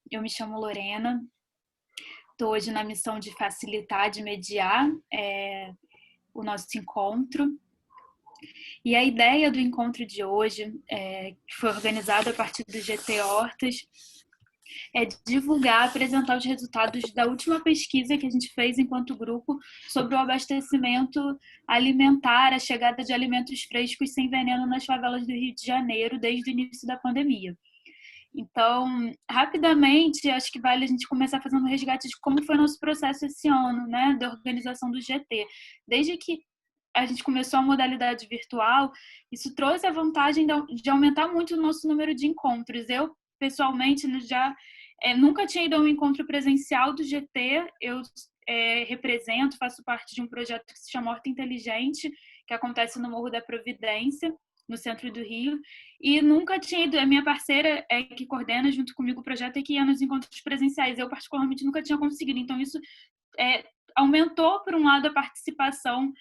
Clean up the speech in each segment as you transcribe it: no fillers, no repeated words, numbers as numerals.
Eu me chamo Lorena, estou hoje na missão de facilitar, de mediar o nosso encontro. E a ideia do encontro de hoje, que foi organizado a partir do GT Hortas, é divulgar, apresentar os resultados da última pesquisa que a gente fez enquanto grupo sobre o abastecimento alimentar, a chegada de alimentos frescos sem veneno nas favelas do Rio de Janeiro desde o início da pandemia. Então, rapidamente, acho que vale a gente começar fazendo um resgate de como foi nosso processo esse ano, né, da organização do GT. Desde que a gente começou a modalidade virtual, isso trouxe a vantagem de aumentar muito o nosso número de encontros. Eu, pessoalmente, nunca tinha ido a um encontro presencial do GT. Eu represento, faço parte de um projeto que se chama Horta Inteligente, que acontece no Morro da Providência, no centro do Rio, e nunca tinha ido. A minha parceira que coordena junto comigo o projeto que ia nos encontros presenciais. Eu, particularmente, nunca tinha conseguido. Então, isso aumentou, por um lado, a participação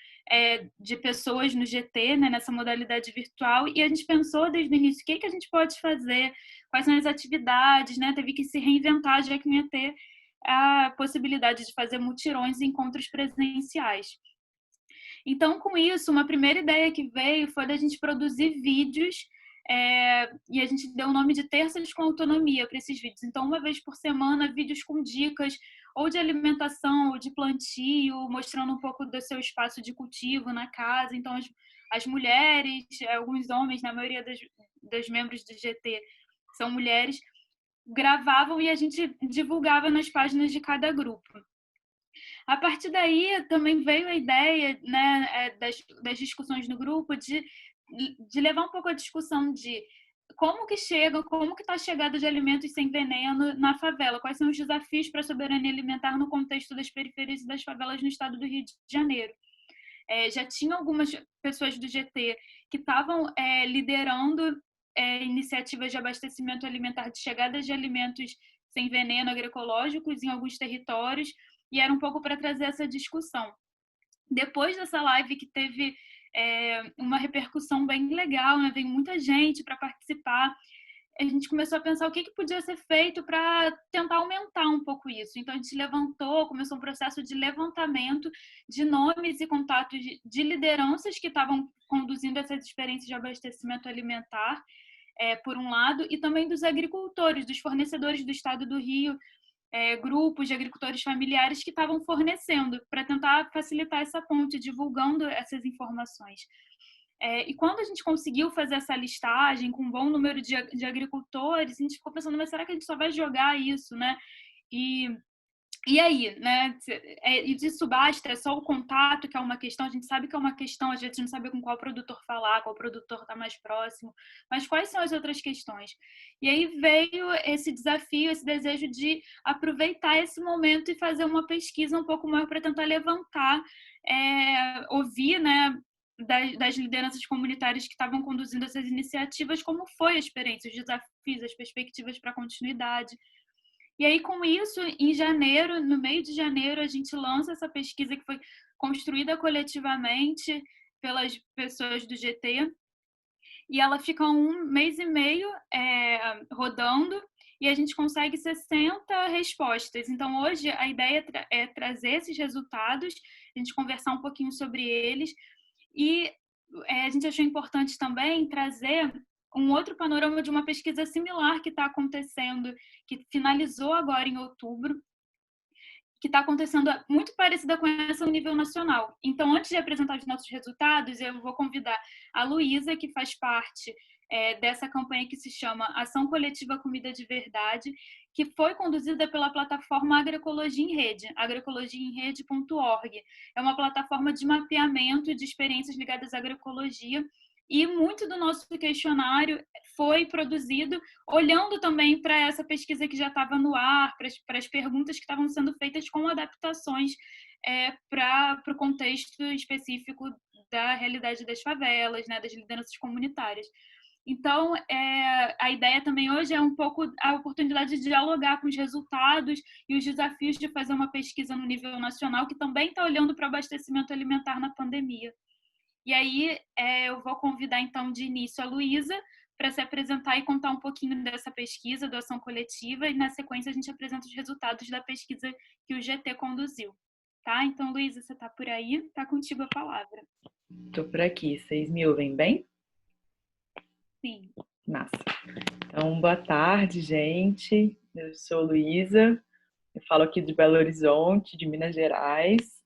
de pessoas no GT, né, nessa modalidade virtual, e a gente pensou desde o início o que a gente pode fazer, quais são as atividades, né? Teve que se reinventar, já que não ia ter a possibilidade de fazer mutirões e encontros presenciais. Então, com isso, uma primeira ideia que veio foi da gente produzir vídeos, e a gente deu o nome de Terças com Autonomia para esses vídeos. Então, uma vez por semana, vídeos com dicas ou de alimentação ou de plantio, mostrando um pouco do seu espaço de cultivo na casa. Então, as mulheres, alguns homens, na maioria dos membros do GT são mulheres, gravavam e a gente divulgava nas páginas de cada grupo. A partir daí também veio a ideia, né, das discussões no grupo de levar um pouco a discussão de como que está a chegada de alimentos sem veneno na favela, quais são os desafios para a soberania alimentar no contexto das periferias e das favelas no estado do Rio de Janeiro. Já tinha algumas pessoas do GT que estavam liderando iniciativas de abastecimento alimentar, de chegada de alimentos sem veneno agroecológicos em alguns territórios, e era um pouco para trazer essa discussão. Depois dessa live, que teve uma repercussão bem legal, né? Veio muita gente para participar, a gente começou a pensar o que podia ser feito para tentar aumentar um pouco isso. Então, a gente começou um processo de levantamento de nomes e contatos de lideranças que estavam conduzindo essas experiências de abastecimento alimentar, por um lado, e também dos agricultores, dos fornecedores do estado do Rio, grupos de agricultores familiares que estavam fornecendo, para tentar facilitar essa ponte, divulgando essas informações. E quando a gente conseguiu fazer essa listagem com um bom número de agricultores, a gente ficou pensando, mas será que a gente só vai jogar isso, né? E aí, né? E disso basta, é só o contato que é uma questão, a gente sabe que é uma questão, às vezes a gente não sabe com qual produtor falar, qual produtor está mais próximo, mas quais são as outras questões? E aí veio esse desafio, esse desejo de aproveitar esse momento e fazer uma pesquisa um pouco maior para tentar levantar, ouvir, né, das lideranças comunitárias que estavam conduzindo essas iniciativas, como foi a experiência, os desafios, as perspectivas para a continuidade. E aí, com isso, em janeiro, no meio de janeiro, a gente lança essa pesquisa que foi construída coletivamente pelas pessoas do GT, e ela fica 1 mês e meio rodando, e a gente consegue 60 respostas. Então, hoje, a ideia é trazer esses resultados, a gente conversar um pouquinho sobre eles, e a gente achou importante também trazer um outro panorama de uma pesquisa similar que está acontecendo, que finalizou agora em outubro, que está acontecendo muito parecida com essa no nível nacional. Então, antes de apresentar os nossos resultados, eu vou convidar a Luísa, que faz parte dessa campanha que se chama Ação Coletiva Comida de Verdade, que foi conduzida pela plataforma Agroecologia em Rede, agroecologiaemrede.org. É uma plataforma de mapeamento de experiências ligadas à agroecologia, e muito do nosso questionário foi produzido olhando também para essa pesquisa que já estava no ar, para as perguntas que estavam sendo feitas com adaptações para o contexto específico da realidade das favelas, né, das lideranças comunitárias. Então, a ideia também hoje é um pouco a oportunidade de dialogar com os resultados e os desafios de fazer uma pesquisa no nível nacional, que também está olhando para o abastecimento alimentar na pandemia. E aí, eu vou convidar, então, de início a Luísa para se apresentar e contar um pouquinho dessa pesquisa, do Ação Coletiva, e na sequência a gente apresenta os resultados da pesquisa que o GT conduziu. Tá? Então, Luísa, você está por aí? Está contigo a palavra. Estou por aqui. Vocês me ouvem bem? Sim. Massa. Então, boa tarde, gente. Eu sou Luísa, eu falo aqui de Belo Horizonte, de Minas Gerais,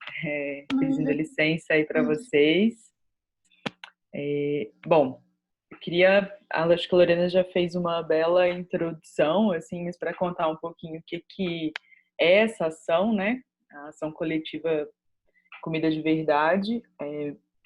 pedindo licença aí para vocês. Bom, eu queria, acho que a Lorena já fez uma bela introdução, assim, mas para contar um pouquinho o que é essa ação, né? A ação coletiva Comida de Verdade.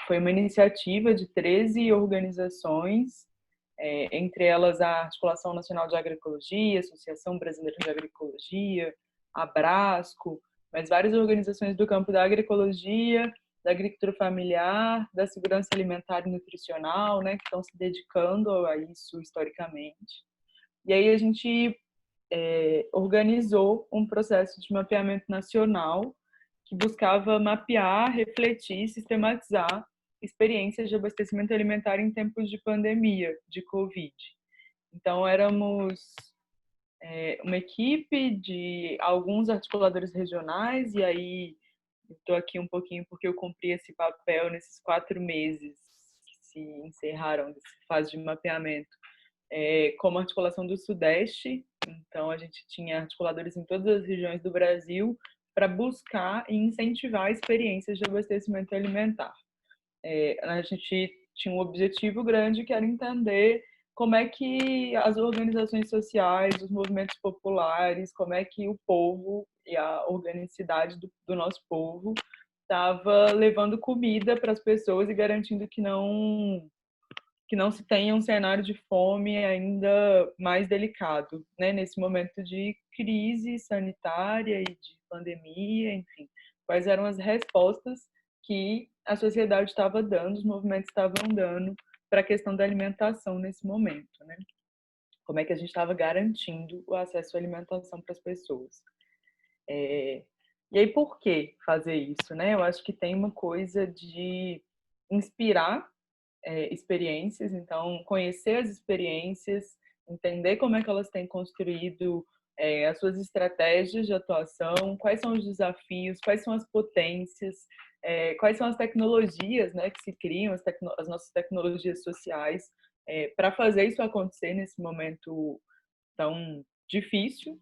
Foi uma iniciativa de 13 organizações, entre elas a Articulação Nacional de Agroecologia, Associação Brasileira de Agroecologia, a Abrasco, mas várias organizações do campo da agroecologia, da agricultura familiar, da segurança alimentar e nutricional, né, que estão se dedicando a isso historicamente. E aí a gente organizou um processo de mapeamento nacional que buscava mapear, refletir, sistematizar experiências de abastecimento alimentar em tempos de pandemia, de Covid. Então, éramos uma equipe de alguns articuladores regionais, e aí estou aqui um pouquinho porque eu cumpri esse papel nesses 4 meses que se encerraram dessa fase de mapeamento, como articulação do Sudeste. Então, a gente tinha articuladores em todas as regiões do Brasil para buscar e incentivar experiências de abastecimento alimentar. A gente tinha um objetivo grande, que era entender como é que as organizações sociais, os movimentos populares, como é que o povo e a organicidade do nosso povo estava levando comida para as pessoas e garantindo que não se tenha um cenário de fome ainda mais delicado, né? Nesse momento de crise sanitária e de pandemia, enfim. Quais eram as respostas que a sociedade estava dando, os movimentos estavam dando para a questão da alimentação nesse momento, né? Como é que a gente estava garantindo o acesso à alimentação para as pessoas. E aí, por que fazer isso, né? Eu acho que tem uma coisa de inspirar experiências, então conhecer as experiências, entender como é que elas têm construído as suas estratégias de atuação, quais são os desafios, quais são as potências, quais são as tecnologias, né, que se criam, as nossas tecnologias sociais, para fazer isso acontecer nesse momento tão difícil,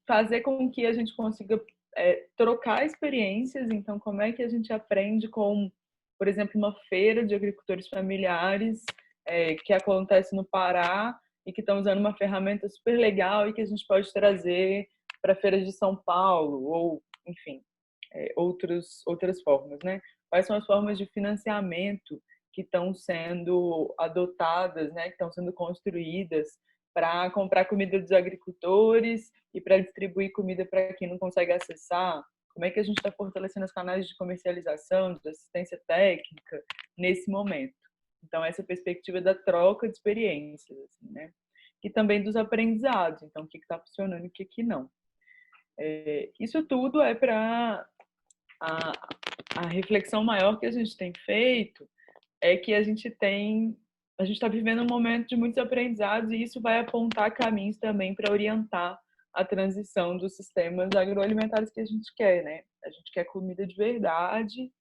fazer com que a gente consiga trocar experiências. Então, como é que a gente aprende com, por exemplo, uma feira de agricultores familiares que acontece no Pará e que estão usando uma ferramenta super legal e que a gente pode trazer para feiras de São Paulo, ou, enfim, outras formas, né? Quais são as formas de financiamento que estão sendo adotadas, né, que estão sendo construídas para comprar comida dos agricultores e para distribuir comida para quem não consegue acessar? Como é que a gente está fortalecendo os canais de comercialização, de assistência técnica nesse momento? Então, essa perspectiva da troca de experiências, assim, né? E também dos aprendizados. Então, o que está funcionando e o que não. Isso tudo é para a reflexão maior que a gente tem feito é que a gente está vivendo um momento de muitos aprendizados, e isso vai apontar caminhos também para orientar a transição dos sistemas agroalimentares que a gente quer, né? A gente quer comida de verdade,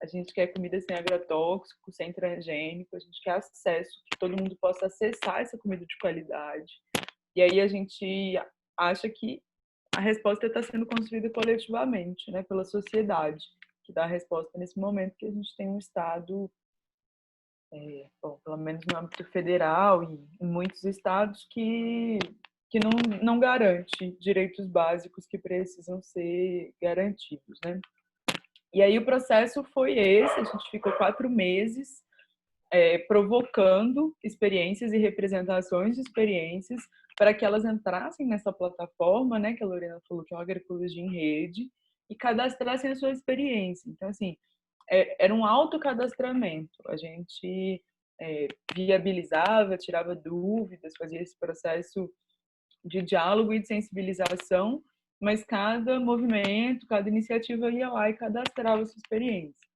a gente quer comida sem agrotóxico, sem transgênico, a gente quer acesso, que todo mundo possa acessar essa comida de qualidade. E aí a gente acha que a resposta está sendo construída coletivamente, né, pela sociedade, que dá a resposta nesse momento que a gente tem um Estado, bom, pelo menos no âmbito federal e em muitos estados, que não garante direitos básicos que precisam ser garantidos, né? E aí o processo foi esse, a gente ficou 4 meses provocando experiências e representações de experiências para que elas entrassem nessa plataforma, né, que a Lorena falou, que é o Agroecologia em Rede, e cadastrassem a sua experiência. Então, assim, era um autocadastramento. A gente viabilizava, tirava dúvidas, fazia esse processo de diálogo e de sensibilização, mas cada movimento, cada iniciativa ia lá e cadastrava a sua experiência.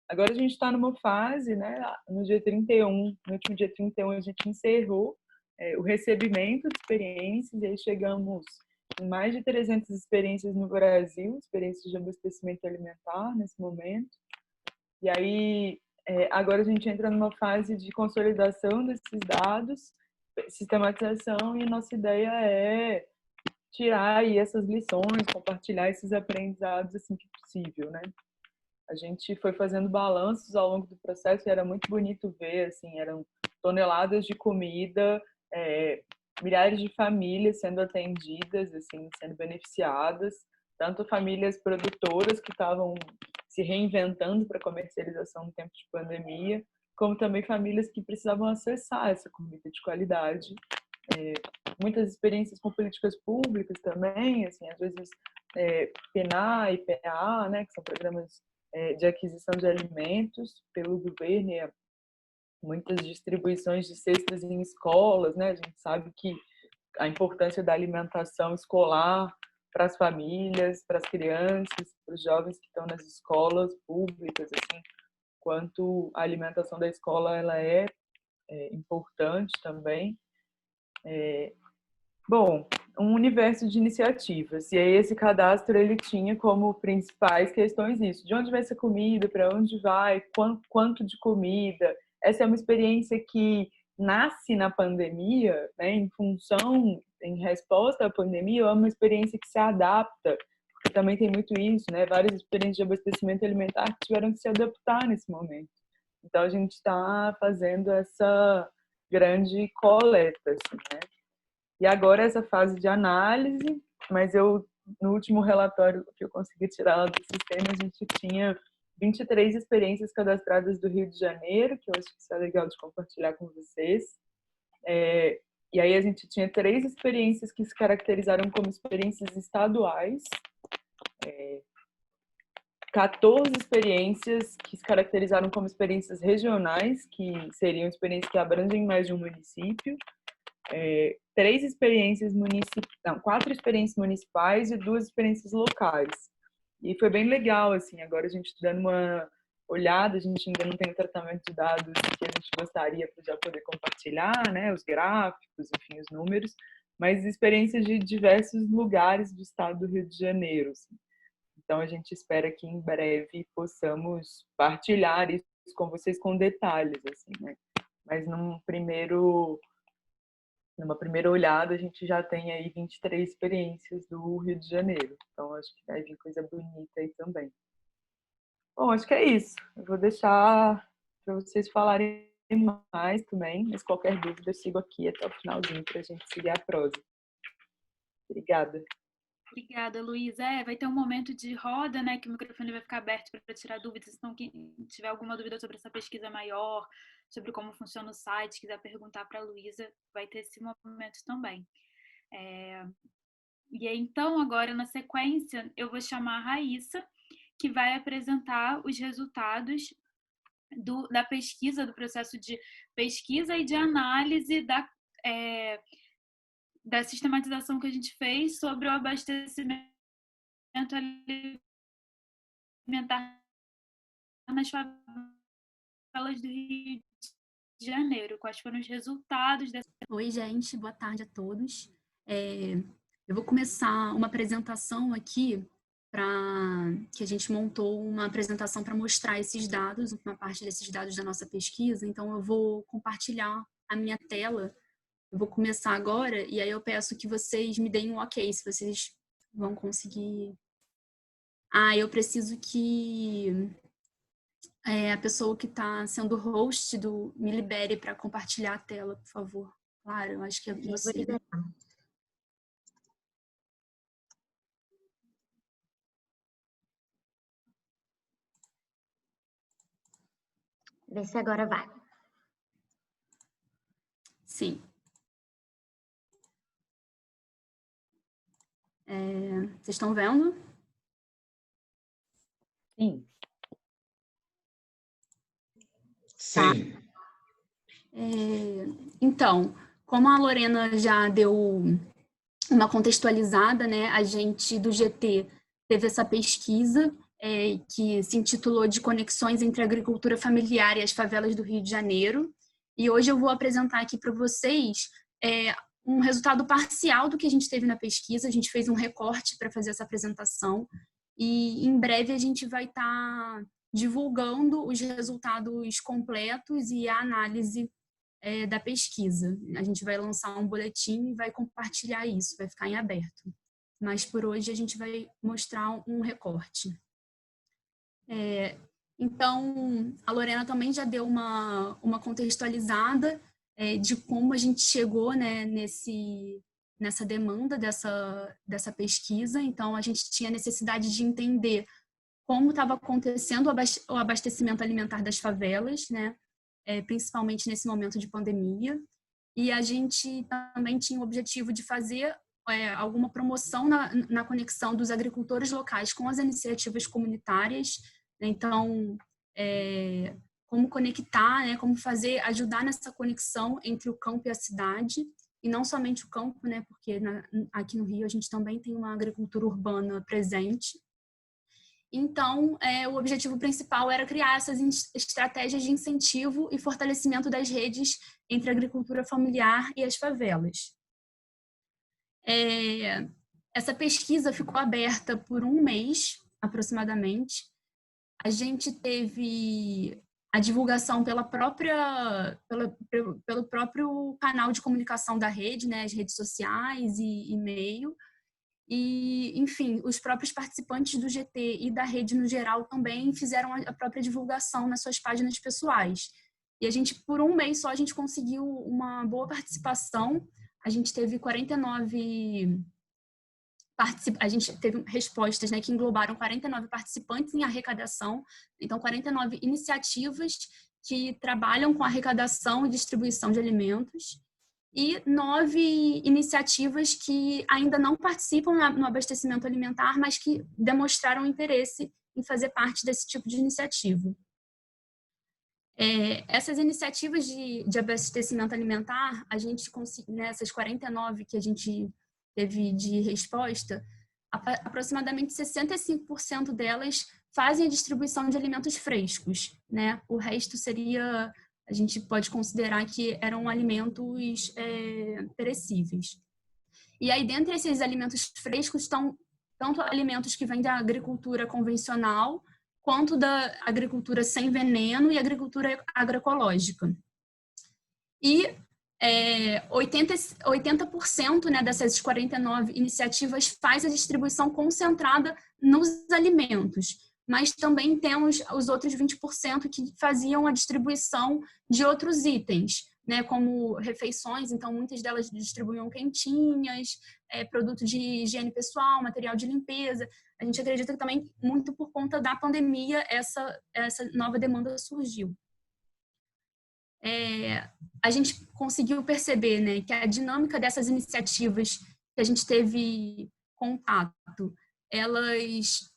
Agora a gente está numa fase, né, no dia 31, no último dia 31 a gente encerrou o recebimento de experiências, e aí chegamos em mais de 300 experiências no Brasil, experiências de abastecimento alimentar nesse momento. E aí, agora a gente entra numa fase de consolidação desses dados, sistematização, e a nossa ideia é tirar aí essas lições, compartilhar esses aprendizados assim que possível, né? A gente foi fazendo balanços ao longo do processo e era muito bonito ver, assim, eram toneladas de comida, milhares de famílias sendo atendidas, assim, sendo beneficiadas, tanto famílias produtoras que estavam se reinventando para comercialização no tempo de pandemia, como também famílias que precisavam acessar essa comida de qualidade. Muitas experiências com políticas públicas também, assim, às vezes PNA e PA, né, que são programas de aquisição de alimentos pelo governo, e muitas distribuições de cestas em escolas, né? A gente sabe que a importância da alimentação escolar para as famílias, para as crianças, para os jovens que estão nas escolas públicas, assim, quanto a alimentação da escola ela é importante também. Bom, um universo de iniciativas. E aí esse cadastro ele tinha como principais questões isso: de onde vai essa comida, para onde vai, quanto de comida. Essa é uma experiência que nasce na pandemia, né, em resposta à pandemia, ou é uma experiência que se adapta, porque também tem muito isso, né? Várias experiências de abastecimento alimentar que tiveram que se adaptar nesse momento. Então a gente está fazendo essa grande coleta, assim, né? E agora essa fase de análise, mas no último relatório que eu consegui tirar lá do sistema, a gente tinha 23 experiências cadastradas do Rio de Janeiro, que eu acho que isso é legal de compartilhar com vocês. E aí a gente tinha 3 experiências que se caracterizaram como experiências estaduais, 14 experiências que se caracterizaram como experiências regionais, que seriam experiências que abrangem mais de um município, 4 experiências municipais e 2 experiências locais. E foi bem legal, assim, agora a gente dando uma olhada, a gente ainda não tem o tratamento de dados que a gente gostaria para já poder compartilhar, né, os gráficos, enfim, os números, mas experiências de diversos lugares do estado do Rio de Janeiro, assim. Então a gente espera que em breve possamos partilhar isso com vocês com detalhes, assim, né? Mas numa primeira olhada, a gente já tem aí 23 experiências do Rio de Janeiro. Então, acho que vai vir coisa bonita aí também. Bom, acho que é isso. Eu vou deixar para vocês falarem mais também, mas qualquer dúvida eu sigo aqui até o finalzinho para a gente seguir a prosa. Obrigada. Obrigada, Luísa. Vai ter um momento de roda, né, que o microfone vai ficar aberto para tirar dúvidas. Então, quem tiver alguma dúvida sobre essa pesquisa maior, sobre como funciona o site, quiser perguntar para a Luísa, vai ter esse momento também. E aí, então, agora, na sequência, eu vou chamar a Raíssa, que vai apresentar os resultados da pesquisa, do processo de pesquisa e de análise da sistematização que a gente fez sobre o abastecimento alimentar nas favelas do Rio de Janeiro. Quais foram os resultados dessa... Oi, gente, boa tarde a todos. Eu vou começar uma apresentação aqui que a gente montou uma apresentação para mostrar esses dados, uma parte desses dados da nossa pesquisa. Então, eu vou compartilhar a minha tela. Eu vou começar agora e aí eu peço que vocês me deem um ok, se vocês vão conseguir. Eu preciso que a pessoa que está sendo host me libere para compartilhar a tela, por favor. Claro, eu acho que é você. Vê se agora vai. Sim. Vocês estão vendo? Sim. Sim. Tá. Então, como a Lorena já deu uma contextualizada, né, a gente do GT teve essa pesquisa que se intitulou de Conexões entre a Agricultura Familiar e as Favelas do Rio de Janeiro. E hoje eu vou apresentar aqui para vocês um resultado parcial do que a gente teve na pesquisa. A gente fez um recorte para fazer essa apresentação e em breve a gente vai estar divulgando os resultados completos e a análise da pesquisa. A gente vai lançar um boletim e vai compartilhar isso, vai ficar em aberto. Mas por hoje a gente vai mostrar um recorte. Então, a Lorena também já deu uma contextualizada de como a gente chegou, né, nessa demanda dessa pesquisa. Então, a gente tinha necessidade de entender como estava acontecendo o abastecimento alimentar das favelas, né, principalmente nesse momento de pandemia. E a gente também tinha o objetivo de fazer alguma promoção na conexão dos agricultores locais com as iniciativas comunitárias. Então, como conectar, né, como ajudar nessa conexão entre o campo e a cidade, e não somente o campo, né, porque aqui no Rio a gente também tem uma agricultura urbana presente. Então, o objetivo principal era criar essas estratégias de incentivo e fortalecimento das redes entre a agricultura familiar e as favelas. Essa pesquisa ficou aberta por um mês, aproximadamente. A gente teve a divulgação pelo próprio canal de comunicação da rede, né, as redes sociais e e-mail. E, enfim, os próprios participantes do GT e da rede no geral também fizeram a própria divulgação nas suas páginas pessoais. E a gente, por um mês só, a gente conseguiu uma boa participação. A gente teve 49... A gente teve respostas, né, que englobaram 49 participantes em arrecadação, então 49 iniciativas que trabalham com arrecadação e distribuição de alimentos, e 9 iniciativas que ainda não participam no abastecimento alimentar, mas que demonstraram interesse em fazer parte desse tipo de iniciativa. Essas iniciativas de abastecimento alimentar, a gente conseguiu, nessas 49 que a gente teve de resposta, aproximadamente 65% delas fazem a distribuição de alimentos frescos, né? O resto seria, a gente pode considerar que eram alimentos perecíveis. E aí, dentre esses alimentos frescos, estão tanto alimentos que vêm da agricultura convencional, quanto da agricultura sem veneno e agricultura agroecológica. E 80%, né, dessas 49 iniciativas faz a distribuição concentrada nos alimentos, mas também temos os outros 20% que faziam a distribuição de outros itens, né, como refeições. Então muitas delas distribuíam quentinhas, produto de higiene pessoal, material de limpeza. A gente acredita que também muito por conta da pandemia essa nova demanda surgiu. A gente conseguiu perceber, né, que a dinâmica dessas iniciativas que a gente teve contato, elas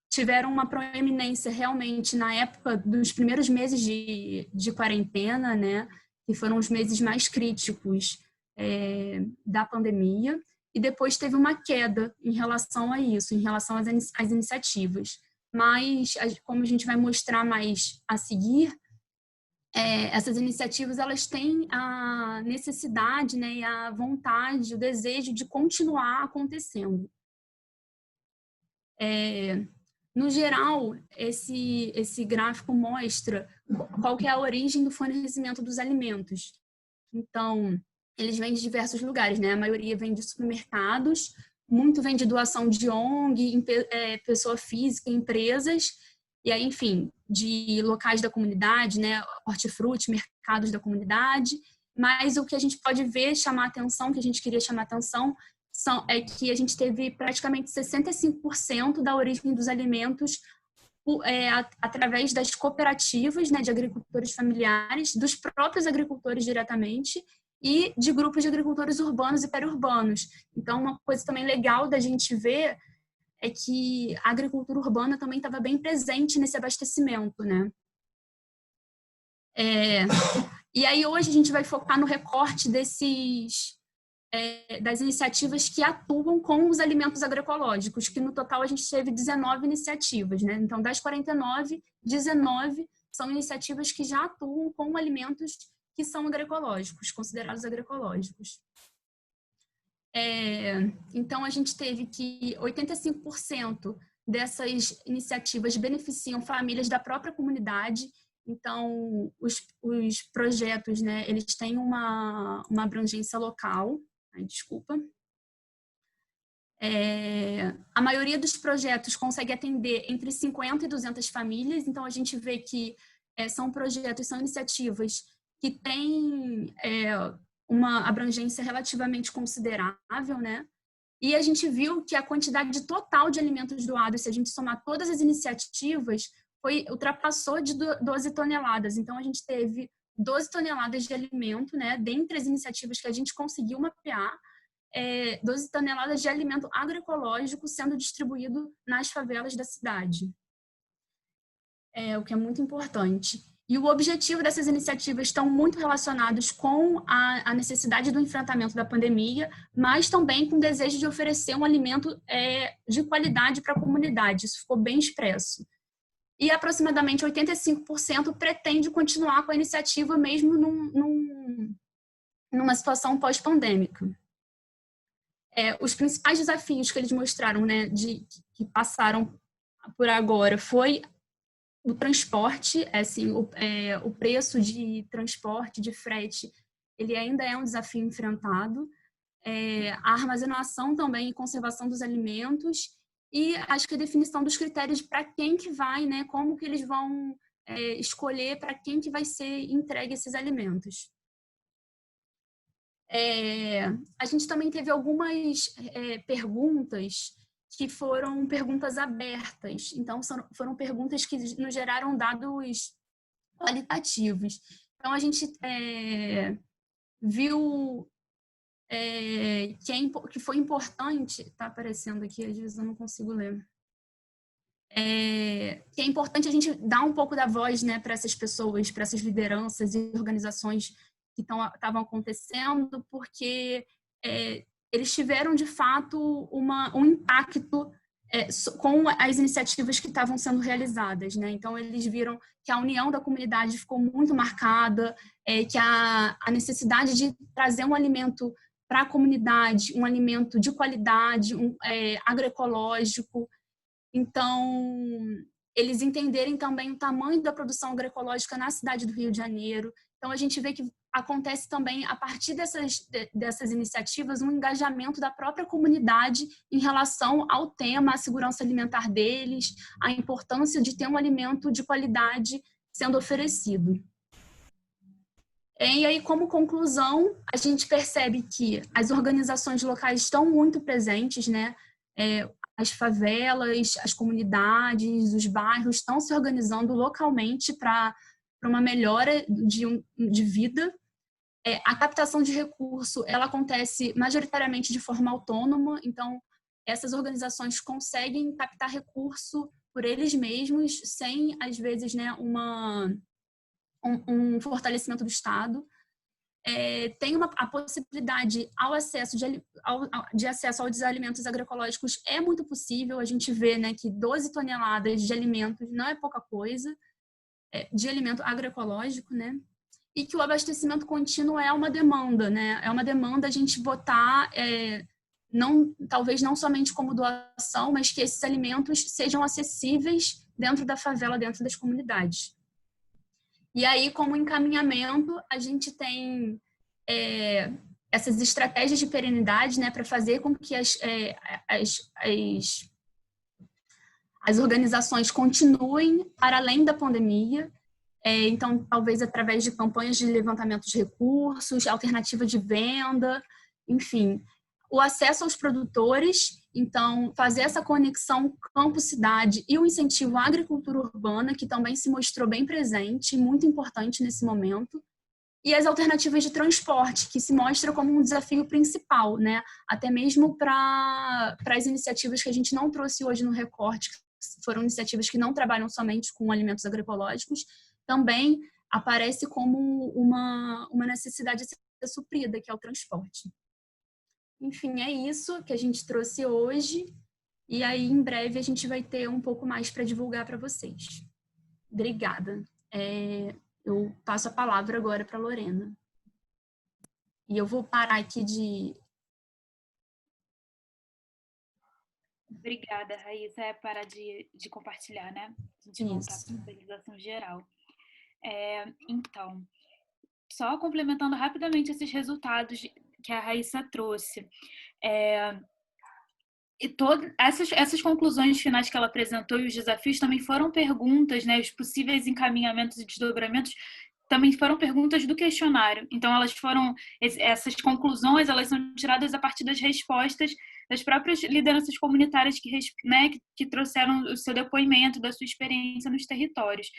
tiveram uma proeminência realmente na época dos primeiros meses de quarentena, né, que foram os meses mais críticos da pandemia, e depois teve uma queda em relação a isso, em relação às iniciativas. Mas, como a gente vai mostrar mais a seguir, essas iniciativas, elas têm a necessidade, né, e a vontade, o desejo de continuar acontecendo. No geral, esse gráfico mostra qual que é a origem do fornecimento dos alimentos. Então, eles vêm de diversos lugares, né? A maioria vem de supermercados, muito vem de doação de ONG, pessoa física, empresas, e aí, enfim, de locais da comunidade, né, hortifruti, mercados da comunidade. Mas o que a gente pode ver, chamar atenção, que a gente queria chamar atenção, é que a gente teve praticamente 65% da origem dos alimentos através das cooperativas, né, de agricultores familiares, dos próprios agricultores diretamente e de grupos de agricultores urbanos e periurbanos. Então, uma coisa também legal da gente ver é que a agricultura urbana também estava bem presente nesse abastecimento, né? E aí hoje a gente vai focar no recorte desses das iniciativas que atuam com os alimentos agroecológicos, que no total a gente teve 19 iniciativas, né? Então, das 49, 19 são iniciativas que já atuam com alimentos que são agroecológicos, considerados agroecológicos. Então, a gente teve que 85% dessas iniciativas beneficiam famílias da própria comunidade. Então, os projetos, né, eles têm uma abrangência local. Desculpa. A maioria dos projetos consegue atender entre 50 e 200 famílias. Então, a gente vê que são projetos, são iniciativas que têm uma abrangência relativamente considerável, né? E a gente viu que a quantidade total de alimentos doados, se a gente somar todas as iniciativas, ultrapassou de 12 toneladas. Então, a gente teve 12 toneladas de alimento, né? Dentre as iniciativas que a gente conseguiu mapear, 12 toneladas de alimento agroecológico sendo distribuído nas favelas da cidade. O que é muito importante. E o objetivo dessas iniciativas estão muito relacionados com a necessidade do enfrentamento da pandemia, mas também com o desejo de oferecer um alimento de qualidade para a comunidade. Isso ficou bem expresso. E aproximadamente 85% pretende continuar com a iniciativa mesmo numa situação pós-pandêmica. Os principais desafios que eles mostraram, né, que passaram por agora, foi o transporte, assim, o preço de transporte, de frete, ele ainda é um desafio enfrentado. A armazenação também e conservação dos alimentos, e acho que a definição dos critérios para quem que vai, né, como que eles vão escolher para quem que vai ser entregue esses alimentos. A gente também teve algumas perguntas que foram perguntas abertas. Então, foram perguntas que nos geraram dados qualitativos. Então, a gente viu que foi importante, está aparecendo aqui, às vezes eu não consigo ler, que é importante a gente dar um pouco da voz, né, para essas pessoas, para essas lideranças e organizações que estavam acontecendo, porque eles tiveram, de fato, um impacto com as iniciativas que estavam sendo realizadas, né? Então, eles viram que a união da comunidade ficou muito marcada, que a necessidade de trazer um alimento para a comunidade, um alimento de qualidade, agroecológico. Então, eles entenderem também o tamanho da produção agroecológica na cidade do Rio de Janeiro. Então, a gente vê que acontece também, a partir dessas iniciativas, um engajamento da própria comunidade em relação ao tema, à segurança alimentar deles, a importância de ter um alimento de qualidade sendo oferecido. E aí, como conclusão, a gente percebe que as organizações locais estão muito presentes, né? As favelas, as comunidades, os bairros estão se organizando localmente para uma melhora de vida. A captação de recurso, ela acontece majoritariamente de forma autônoma, então essas organizações conseguem captar recurso por eles mesmos, sem, às vezes, né, um fortalecimento do Estado. Tem a possibilidade de acesso aos alimentos agroecológicos é muito possível. A gente vê, né, que 12 toneladas de alimentos não é pouca coisa, de alimento agroecológico, né? E que o abastecimento contínuo é uma demanda, né? É uma demanda a gente botar, talvez não somente como doação, mas que esses alimentos sejam acessíveis dentro da favela, dentro das comunidades. E aí, como encaminhamento, a gente tem essas estratégias de perenidade, né, para fazer com que as organizações continuem para além da pandemia. Então, talvez através de campanhas de levantamento de recursos, alternativa de venda, enfim. O acesso aos produtores, então, fazer essa conexão campo-cidade e o incentivo à agricultura urbana, que também se mostrou bem presente, muito importante nesse momento. E as alternativas de transporte, que se mostra como um desafio principal, né? Até mesmo para as iniciativas que a gente não trouxe hoje no recorte, que foram iniciativas que não trabalham somente com alimentos agroecológicos, também aparece como uma necessidade a ser suprida, que é o transporte. Enfim, é isso que a gente trouxe hoje. E aí, em breve, a gente vai ter um pouco mais para divulgar para vocês. Obrigada. Eu passo a palavra agora para a Lorena. E eu vou parar aqui de... Obrigada, Raíssa. É parar de compartilhar, né? A gente voltar para a visualização geral. Então, só complementando rapidamente esses resultados que a Raíssa trouxe. E essas conclusões finais que ela apresentou e os desafios também foram perguntas, né? Os possíveis encaminhamentos e desdobramentos também foram perguntas do questionário. Então, essas conclusões, elas são tiradas a partir das respostas das próprias lideranças comunitárias que trouxeram o seu depoimento, da sua experiência nos territórios.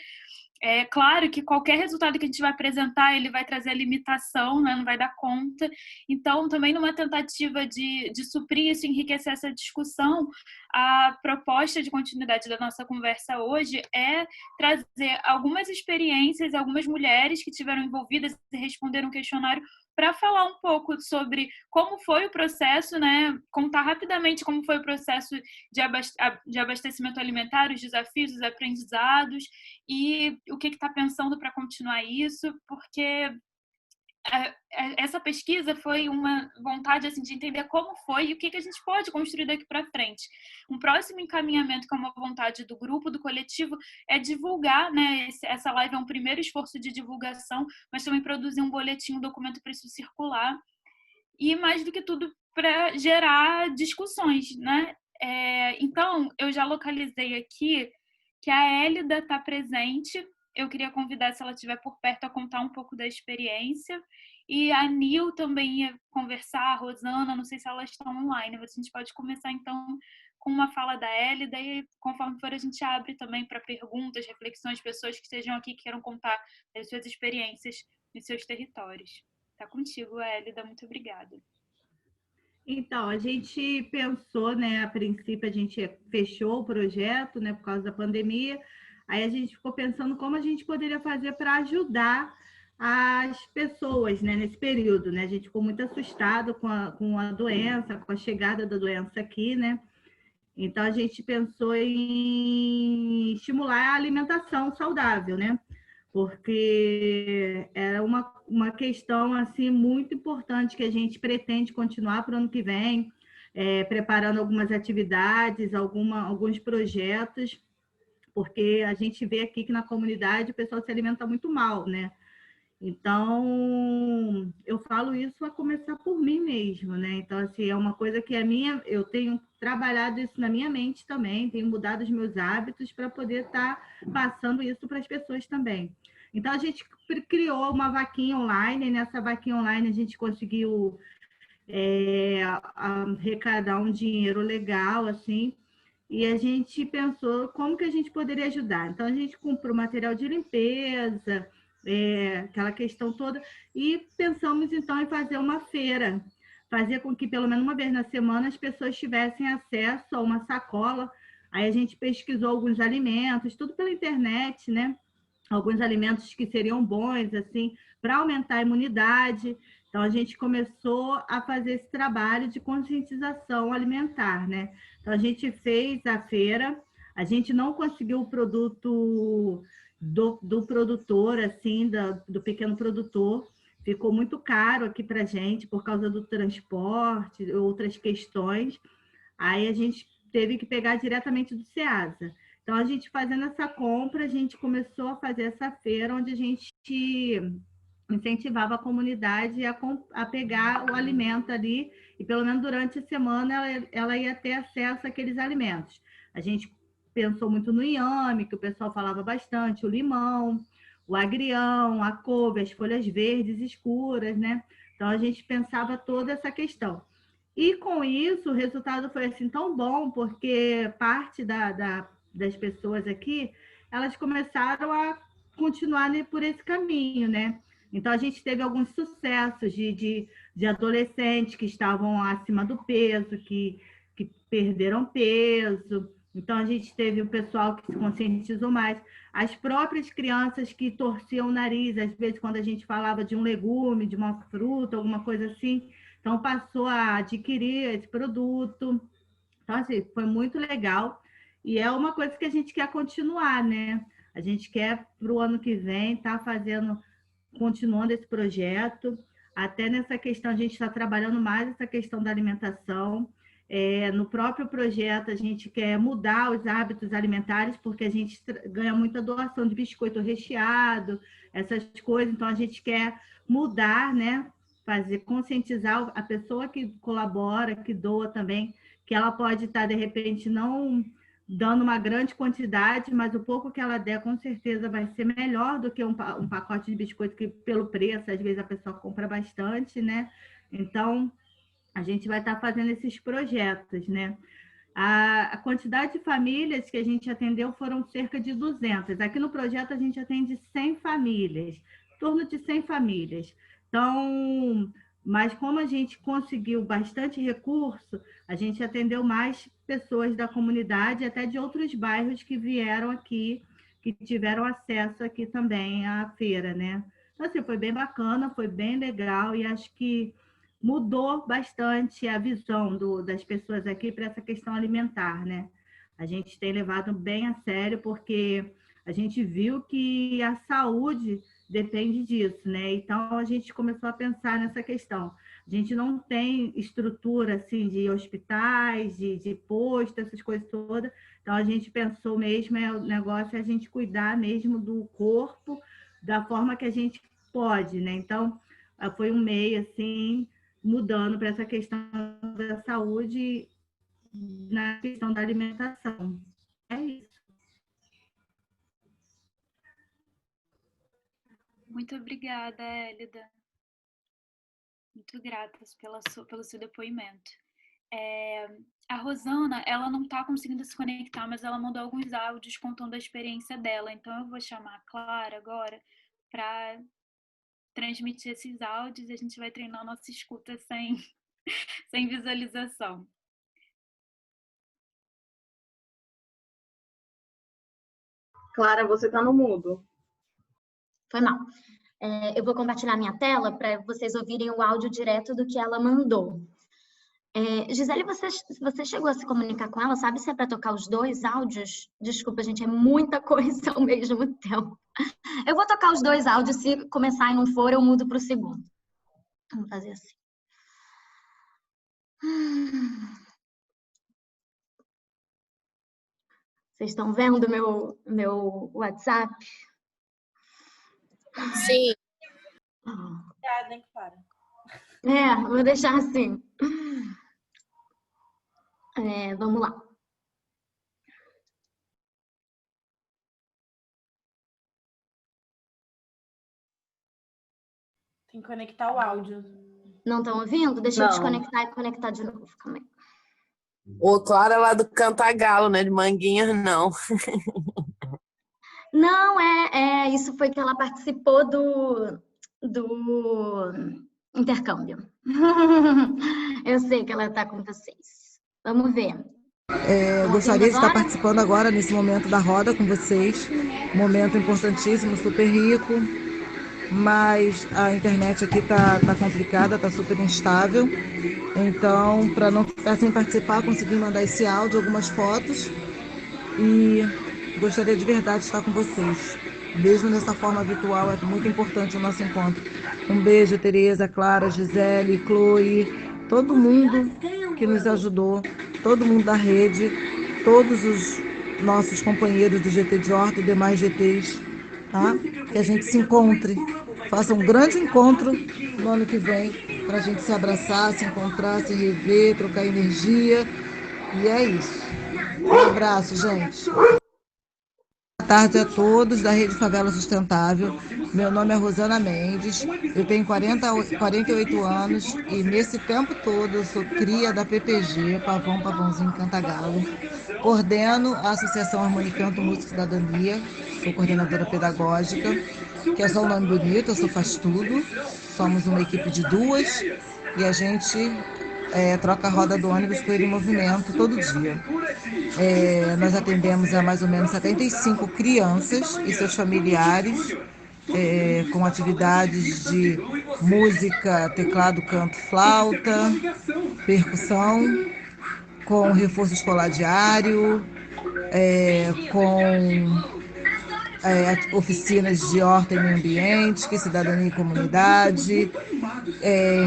É claro que qualquer resultado que a gente vai apresentar, ele vai trazer a limitação, né? Não vai dar conta. Então, também numa tentativa de suprir isso, enriquecer essa discussão, a proposta de continuidade da nossa conversa hoje é trazer algumas experiências, algumas mulheres que estiveram envolvidas e responderam um questionário para falar um pouco sobre como foi o processo, né? Contar rapidamente como foi o processo de abastecimento alimentar, os desafios, os aprendizados e o que está pensando para continuar isso, porque essa pesquisa foi uma vontade assim, de entender como foi e o que a gente pode construir daqui para frente. Um próximo encaminhamento, que é uma vontade do grupo, do coletivo, é divulgar, né? Essa live é um primeiro esforço de divulgação, mas também produzir um boletim, um documento para isso circular. E, mais do que tudo, para gerar discussões, né? Então, eu já localizei aqui que a Hélida está presente. Eu queria convidar, se ela estiver por perto, a contar um pouco da experiência. E a Nil também ia conversar, a Rosana, não sei se elas estão online, mas a gente pode começar, então, com uma fala da Hélida e, conforme for, a gente abre também para perguntas, reflexões, pessoas que estejam aqui que queiram contar as suas experiências nos seus territórios. Tá contigo, Hélida, muito obrigada. Então, a gente pensou, né, a princípio a gente fechou o projeto, né, por causa da pandemia, aí a gente ficou pensando como a gente poderia fazer para ajudar as pessoas, né, nesse período, né, a gente ficou muito assustado com a doença, com a chegada da doença aqui, né, então a gente pensou em estimular a alimentação saudável, né, porque é uma questão assim muito importante que a gente pretende continuar para o ano que vem, preparando algumas atividades, alguns projetos, porque a gente vê aqui que na comunidade o pessoal se alimenta muito mal, né? Então, eu falo isso a começar por mim mesmo, né? Então, assim, é uma coisa que eu tenho trabalhado isso na minha mente também, tenho mudado os meus hábitos para poder estar passando isso para as pessoas também. Então, a gente criou uma vaquinha online, e nessa vaquinha online a gente conseguiu arrecadar um dinheiro legal, assim, e a gente pensou como que a gente poderia ajudar. Então, a gente comprou material de limpeza, aquela questão toda, e pensamos então em fazer uma feira, fazer com que pelo menos uma vez na semana as pessoas tivessem acesso a uma sacola. Aí a gente pesquisou alguns alimentos, tudo pela internet, né? Alguns alimentos que seriam bons, assim, para aumentar a imunidade. Então, a gente começou a fazer esse trabalho de conscientização alimentar, né? Então, a gente fez a feira, a gente não conseguiu o produto do produtor, assim, do pequeno produtor, ficou muito caro aqui para a gente por causa do transporte, outras questões. Aí a gente teve que pegar diretamente do Ceasa. Então, a gente fazendo essa compra, a gente começou a fazer essa feira, onde a gente incentivava a comunidade a pegar o alimento ali, e pelo menos durante a semana ela ia ter acesso àqueles alimentos. A gente pensou muito no inhame, que o pessoal falava bastante, o limão, o agrião, a couve, as folhas verdes escuras, né? Então, a gente pensava toda essa questão. E com isso, o resultado foi assim tão bom, porque parte das pessoas aqui, elas começaram a continuar por esse caminho, né? Então, a gente teve alguns sucessos de adolescentes que estavam acima do peso, que perderam peso. Então, a gente teve o pessoal que se conscientizou mais. As próprias crianças que torciam o nariz, às vezes, quando a gente falava de um legume, de uma fruta, alguma coisa assim, então passou a adquirir esse produto. Então, assim, foi muito legal. E é uma coisa que a gente quer continuar, né? A gente quer, para o ano que vem, estar fazendo, continuando esse projeto. Até nessa questão, a gente está trabalhando mais essa questão da alimentação. No próprio projeto, a gente quer mudar os hábitos alimentares, porque a gente ganha muita doação de biscoito recheado, essas coisas. Então, a gente quer mudar, né? Fazer, conscientizar a pessoa que colabora, que doa também, que ela pode estar, de repente, não dando uma grande quantidade, mas o pouco que ela der, com certeza, vai ser melhor do que um pacote de biscoito que, pelo preço, às vezes a pessoa compra bastante, né? Então, a gente vai estar fazendo esses projetos, né? A quantidade de famílias que a gente atendeu foram cerca de 200. Aqui no projeto, a gente atende 100 famílias, em torno de 100 famílias. Então, mas como a gente conseguiu bastante recurso, a gente atendeu mais pessoas da comunidade, até de outros bairros que vieram aqui, que tiveram acesso aqui também à feira, né? Então, assim, foi bem bacana, foi bem legal e acho que mudou bastante a visão das pessoas aqui para essa questão alimentar, né? A gente tem levado bem a sério, porque a gente viu que a saúde depende disso, né? Então, a gente começou a pensar nessa questão. A gente não tem estrutura, assim, de hospitais, de posto, essas coisas todas. Então, a gente pensou mesmo, o negócio é a gente cuidar mesmo do corpo da forma que a gente pode, né? Então, foi um meio, assim, mudando para essa questão da saúde na questão da alimentação. É isso. Muito obrigada, Hélida. Muito gratas pelo seu depoimento. A Rosana, ela não está conseguindo se conectar, mas ela mandou alguns áudios contando a experiência dela. Então, eu vou chamar a Clara agora para transmitir esses áudios e a gente vai treinar a nossa escuta sem visualização. Clara, você está no mudo. Foi mal. Eu vou compartilhar minha tela para vocês ouvirem o áudio direto do que ela mandou. Gisele, você chegou a se comunicar com ela? Sabe se é para tocar os 2 áudios? Desculpa, gente, é muita coisa ao mesmo tempo. Eu vou tocar os 2 áudios, se começar e não for, eu mudo para o segundo. Vamos fazer assim. Vocês estão vendo meu WhatsApp? Sim. Obrigada, hein, Clara? Vou deixar assim. Vamos lá. Tem que conectar o áudio. Não estão ouvindo? Deixa eu desconectar e conectar de novo. Calma aí. Ô, Clara lá do Cantagalo, né? De Manguinhas, não. Não, isso foi que ela participou do intercâmbio. Eu sei que ela está com vocês. Vamos ver. Gostaria de estar participando agora, nesse momento da roda com vocês. Momento importantíssimo, super rico. Mas a internet aqui tá complicada, tá super instável. Então, para não ficar sem participar, consegui mandar esse áudio, algumas fotos. E gostaria de verdade de estar com vocês. Mesmo nessa forma virtual, é muito importante o nosso encontro. Um beijo, Tereza, Clara, Gisele, Chloe, todo mundo que nos ajudou, todo mundo da rede, todos os nossos companheiros do GT de Horta e demais GTs, tá? Que a gente se encontre, faça um grande encontro no ano que vem, para a gente se abraçar, se encontrar, se rever, trocar energia. E é isso. Um abraço, gente. Boa tarde a todos da Rede Favela Sustentável. Meu nome é Rosana Mendes, eu tenho 48 anos e nesse tempo todo eu sou cria da PPG, Pavãozinho Cantagalo. Coordeno a Associação Harmonicanto Música e Cidadania, sou coordenadora pedagógica, que é só um nome bonito, eu sou faz tudo. Somos uma equipe de 2 e a gente troca a roda do ônibus com ele em movimento todo dia. Nós atendemos a mais ou menos 75 crianças e seus familiares, com atividades de música, teclado, canto, flauta, percussão, com reforço escolar diário, com oficinas de horta e meio ambiente, cidadania e comunidade,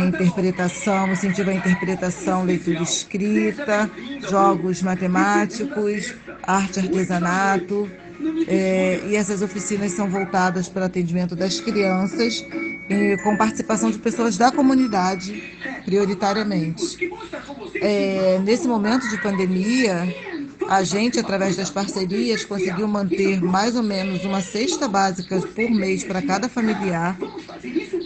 interpretação, incentivo à interpretação, leitura e escrita, jogos matemáticos, arte e artesanato. E essas oficinas são voltadas para o atendimento das crianças, com participação de pessoas da comunidade, prioritariamente. Nesse momento de pandemia, a gente, através das parcerias, conseguiu manter mais ou menos uma cesta básica por mês para cada familiar.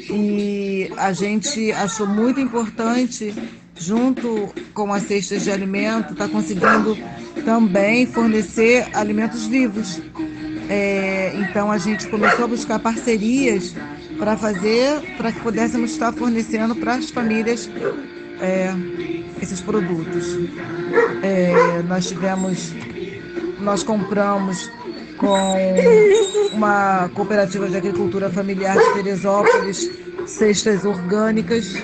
E a gente achou muito importante, junto com as cestas de alimento, estar conseguindo também fornecer alimentos vivos. Então a gente começou a buscar parcerias para que pudéssemos estar fornecendo para as famílias esses produtos. Nós compramos com uma cooperativa de agricultura familiar de Teresópolis cestas orgânicas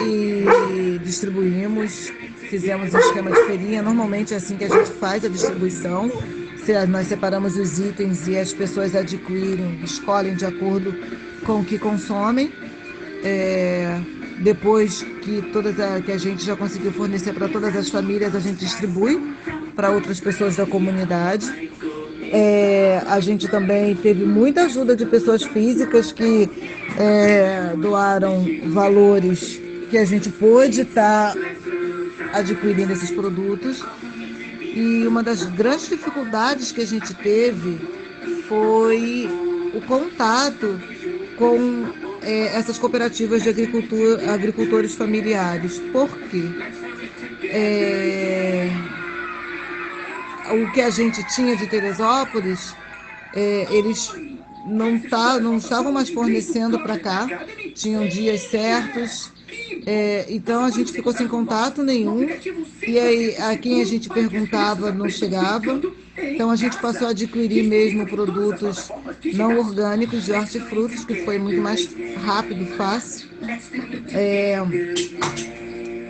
e distribuímos, fizemos um esquema de feirinha. Normalmente é assim que a gente faz a distribuição. Nós separamos os itens e as pessoas adquirem, escolhem de acordo com o que consomem. Depois que a gente já conseguiu fornecer para todas as famílias, a gente distribui para outras pessoas da comunidade. A gente também teve muita ajuda de pessoas físicas que doaram valores que a gente pôde estar adquirindo esses produtos. E uma das grandes dificuldades que a gente teve foi o contato com essas cooperativas de agricultores familiares. Por quê? O que a gente tinha de Teresópolis, eles não estavam mais fornecendo para cá, tinham dias certos, então a gente ficou sem contato nenhum, e aí a quem a gente perguntava não chegava. Então a gente passou a adquirir mesmo produtos não orgânicos de hortifrutos, que foi muito mais rápido e fácil.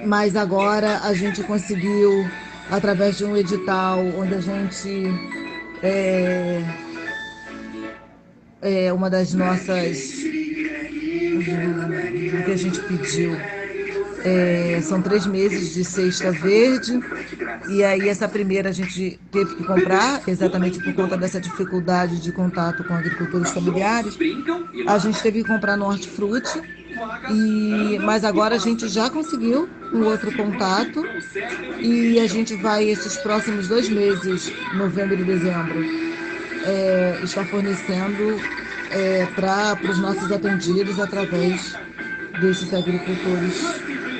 Mas agora a gente conseguiu, através de um edital, onde a gente uma das nossas, o que a gente pediu, são 3 meses de cesta verde, e aí essa primeira a gente teve que comprar, exatamente por conta dessa dificuldade de contato com agricultores familiares. A gente teve que comprar no Hortifruti, mas agora a gente já conseguiu um outro contato, e a gente vai, esses próximos 2 meses, novembro e dezembro, está fornecendo para os nossos atendidos através desses agricultores,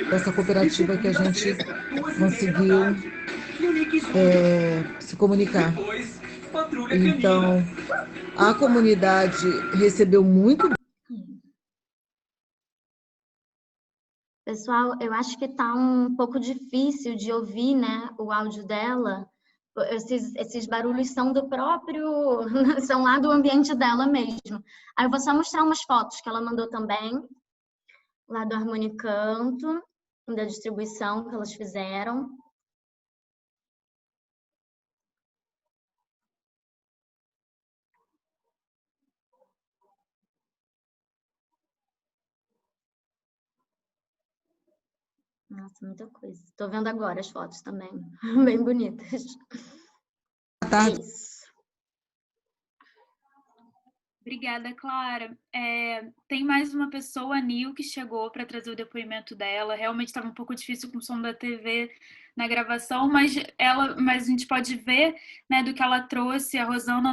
dessa cooperativa que a gente conseguiu se comunicar. Então, a comunidade recebeu muito. Pessoal, eu acho que está um pouco difícil de ouvir, né, o áudio dela. Esses barulhos são do próprio, são lá do ambiente dela mesmo. Aí eu vou só mostrar umas fotos que ela mandou também, lá do Harmonicanto, da distribuição que elas fizeram. Nossa, muita coisa. Estou vendo agora as fotos também, bem bonitas. Tá. Isso. Obrigada, Clara. Tem mais uma pessoa, a Nil, que chegou para trazer o depoimento dela. Realmente estava um pouco difícil com o som da TV na gravação, mas a gente pode ver, né, do que ela trouxe, a Rosana,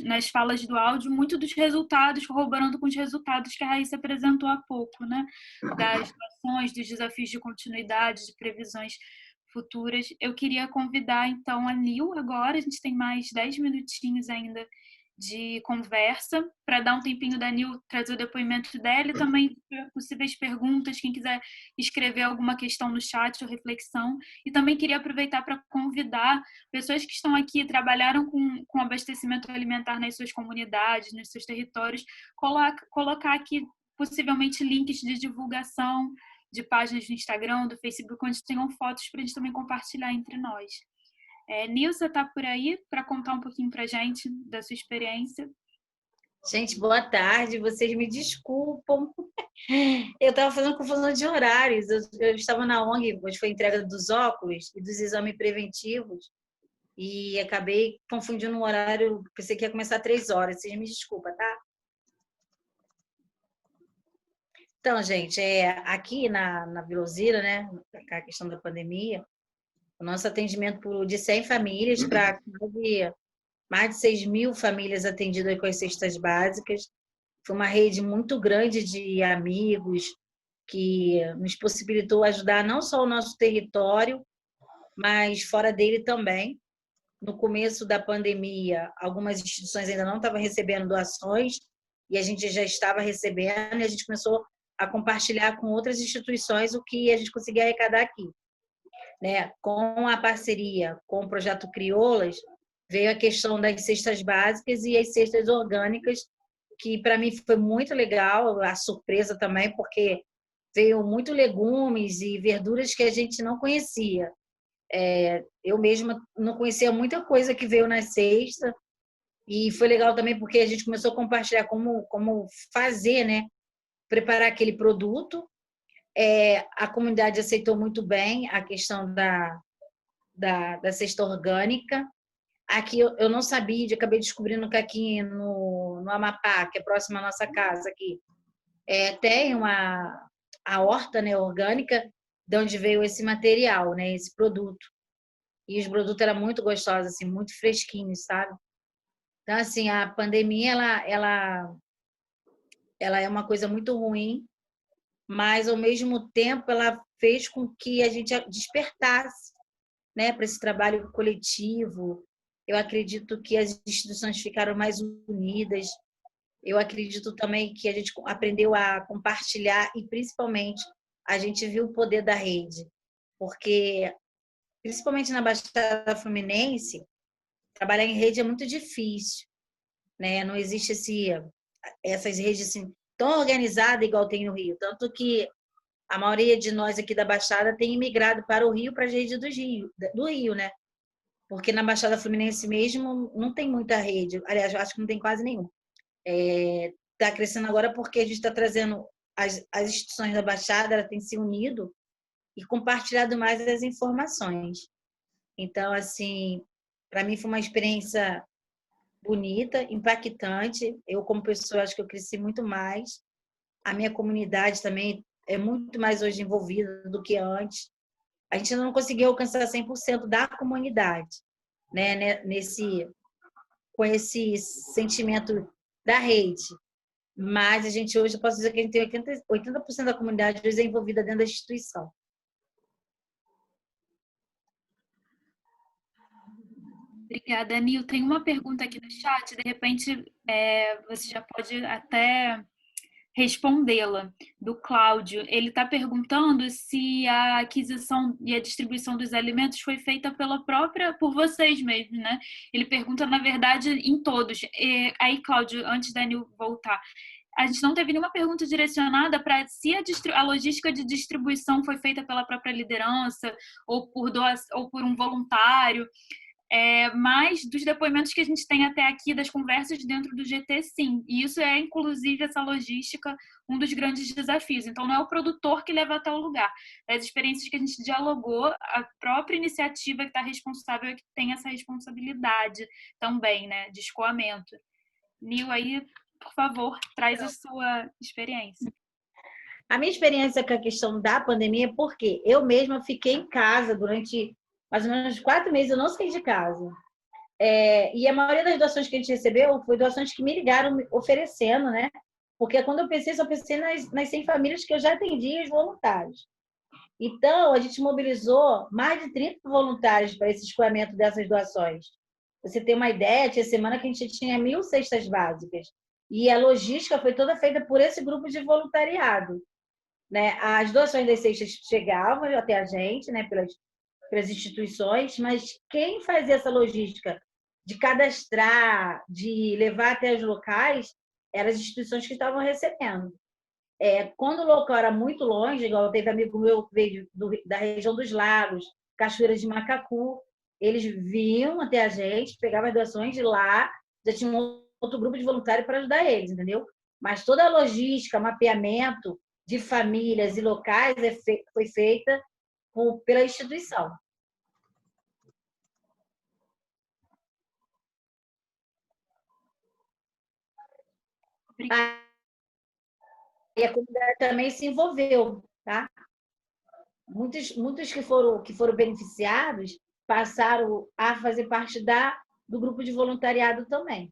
nas falas do áudio, muito dos resultados, corroborando com os resultados que a Raíssa apresentou há pouco, né, das situações, dos desafios de continuidade, de previsões futuras. Eu queria convidar, então, a Nil agora. A gente tem mais 10 minutinhos ainda de conversa, para dar um tempinho da Nil trazer o depoimento dela e também possíveis perguntas, quem quiser escrever alguma questão no chat ou reflexão. E também queria aproveitar para convidar pessoas que estão aqui, trabalharam com abastecimento alimentar nas suas comunidades, nos seus territórios, colocar aqui possivelmente links de divulgação de páginas do Instagram, do Facebook, onde tenham fotos para a gente também compartilhar entre nós. Nilza está por aí para contar um pouquinho para a gente da sua experiência. Gente, boa tarde. Vocês me desculpam. Eu estava fazendo confusão de horários. Eu estava na ONG, hoje foi a entrega dos óculos e dos exames preventivos. E acabei confundindo o horário. Pensei que ia começar às 3 horas. Vocês me desculpam, tá? Então, gente, aqui na Vila Alzira, né, a questão da pandemia, o nosso atendimento de 100 famílias para mais de 6.000 famílias atendidas com as cestas básicas. Foi uma rede muito grande de amigos que nos possibilitou ajudar não só o nosso território, mas fora dele também. No começo da pandemia, algumas instituições ainda não estavam recebendo doações e a gente já estava recebendo e a gente começou a compartilhar com outras instituições o que a gente conseguia arrecadar aqui. Né? Com a parceria com o Projeto Crioulas, veio a questão das cestas básicas e as cestas orgânicas, que para mim foi muito legal, a surpresa também, porque veio muito legumes e verduras que a gente não conhecia. Eu mesma não conhecia muita coisa que veio na cesta, e foi legal também porque a gente começou a compartilhar como fazer, né? Preparar aquele produto. A comunidade aceitou muito bem a questão da cesta orgânica. Aqui eu não sabia, acabei descobrindo que aqui no Amapá, que é próximo à nossa casa aqui, tem a horta, né, orgânica, de onde veio esse material, né, esse produto. E os produtos eram muito gostosos, assim, muito fresquinhos, sabe? Então, assim, a pandemia, ela é uma coisa muito ruim, mas, ao mesmo tempo, ela fez com que a gente despertasse, né, para esse trabalho coletivo. Eu acredito que as instituições ficaram mais unidas. Eu acredito também que a gente aprendeu a compartilhar e, principalmente, a gente viu o poder da rede. Porque, principalmente na Baixada Fluminense, trabalhar em rede é muito difícil, né? Não existe essas redes assim, tão organizadas igual tem no Rio. Tanto que a maioria de nós aqui da Baixada tem imigrado para o Rio, para as redes do Rio, né? Porque na Baixada Fluminense mesmo não tem muita rede. Aliás, eu acho que não tem quase nenhuma. Está crescendo agora porque a gente está trazendo as instituições da Baixada, ela tem se unido e compartilhado mais as informações. Então, assim, para mim foi uma experiência bonita, impactante. Eu, como pessoa, acho que eu cresci muito mais. A minha comunidade também é muito mais hoje envolvida do que antes. A gente ainda não conseguiu alcançar 100% da comunidade, né? Com esse sentimento da rede. Mas a gente hoje, eu posso dizer que a gente tem 80% da comunidade hoje envolvida dentro da instituição. Obrigada, Nil. Tem uma pergunta aqui no chat, de repente você já pode até respondê-la, do Cláudio. Ele está perguntando se a aquisição e a distribuição dos alimentos foi feita por vocês mesmos, né? Ele pergunta, na verdade, em todos. Aí, Cláudio, antes da Nil voltar, a gente não teve nenhuma pergunta direcionada para se a logística de distribuição foi feita pela própria liderança ou por um voluntário. Mas dos depoimentos que a gente tem até aqui, das conversas dentro do GT, sim. E isso inclusive, essa logística, um dos grandes desafios. Então, não é o produtor que leva até o lugar. Das experiências que a gente dialogou, a própria iniciativa que está responsável é que tem essa responsabilidade também, né, de escoamento. Nil, aí, por favor, traz a sua experiência. A minha experiência com a questão da pandemia, porque eu mesma fiquei em casa durante mais ou menos 4 meses, eu não saí de casa. E a maioria das doações que a gente recebeu foi doações que me ligaram oferecendo, né? Porque quando eu só pensei nas 100 famílias que eu já atendi, os voluntários. Então, a gente mobilizou mais de 30 voluntários para esse escoamento dessas doações. Você tem uma ideia, tinha semana que a gente tinha 1.000 cestas básicas. E a logística foi toda feita por esse grupo de voluntariado, né? As doações das cestas chegavam até a gente, né? Pelas instituições, mas quem fazia essa logística de cadastrar, de levar até os locais, eram as instituições que estavam recebendo. quando o local era muito longe, igual teve amigo meu que veio da região dos Lagos, Cachoeiras de Macacu, eles vinham até a gente, pegavam as doações de lá, já tinha um outro grupo de voluntários para ajudar eles, entendeu? Mas toda a logística, mapeamento de famílias e locais foi feita pela instituição. E a comunidade também se envolveu, tá? Muitos que foram beneficiados passaram a fazer parte do grupo de voluntariado também.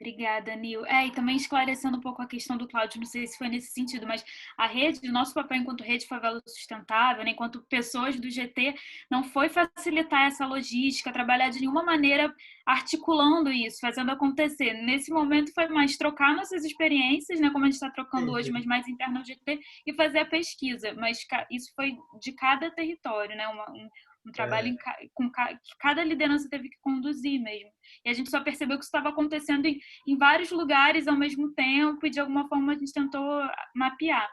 Obrigada, Nil. E também esclarecendo um pouco a questão do Cláudio, não sei se foi nesse sentido, mas a rede, o nosso papel enquanto rede Favela Sustentável, né, enquanto pessoas do GT, não foi facilitar essa logística, trabalhar de nenhuma maneira articulando isso, fazendo acontecer. Nesse momento foi mais trocar nossas experiências, né, como a gente está trocando hoje, mas mais interno ao GT, e fazer a pesquisa. Mas isso foi de cada território, né, um trabalho que cada liderança teve que conduzir mesmo. E a gente só percebeu que isso estava acontecendo em vários lugares ao mesmo tempo e, de alguma forma, a gente tentou mapear.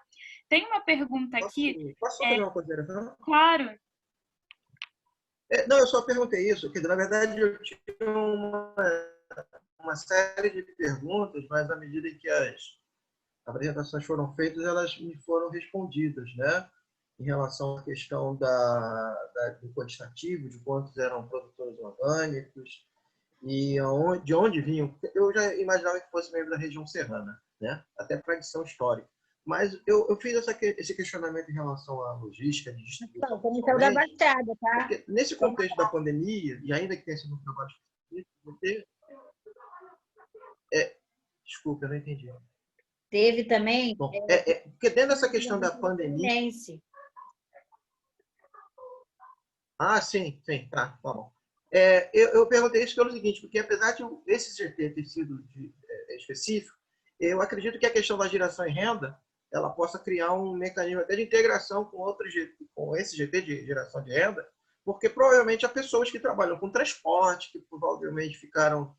Tem uma pergunta aqui... Posso fazer uma consideração? Claro. Não, eu só perguntei isso, porque, na verdade, eu tinha uma série de perguntas, mas, à medida em que as apresentações foram feitas, elas me foram respondidas, né? Em relação à questão do quantitativo, de quantos eram produtores orgânicos e de onde vinham. Eu já imaginava que fosse mesmo da região serrana, né? Até tradição histórica. Mas eu fiz esse questionamento em relação à logística de distribuição. Não, como da Baixada, tá? Porque nesse contexto da pandemia, e ainda que tenha sido um trabalho específico, desculpa, eu não entendi. Teve também... Bom, porque dentro dessa questão da pandemia... Sim, tá bom. Eu perguntei isso pelo seguinte, porque apesar de esse GT ter sido específico, eu acredito que a questão da geração em renda, ela possa criar um mecanismo até de integração com esse GT de geração de renda, porque provavelmente há pessoas que trabalham com transporte, que provavelmente ficaram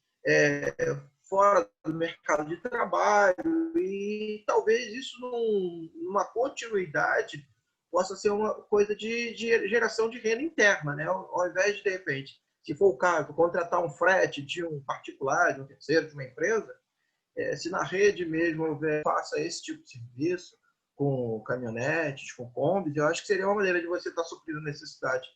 fora do mercado de trabalho, e talvez isso numa continuidade possa ser uma coisa de geração de renda interna, né? Ao invés de repente, se for o caso, contratar um frete de um particular, de um terceiro, de uma empresa, se na rede mesmo faça esse tipo de serviço, com caminhonetes, com combis, eu acho que seria uma maneira de você estar suprindo a necessidade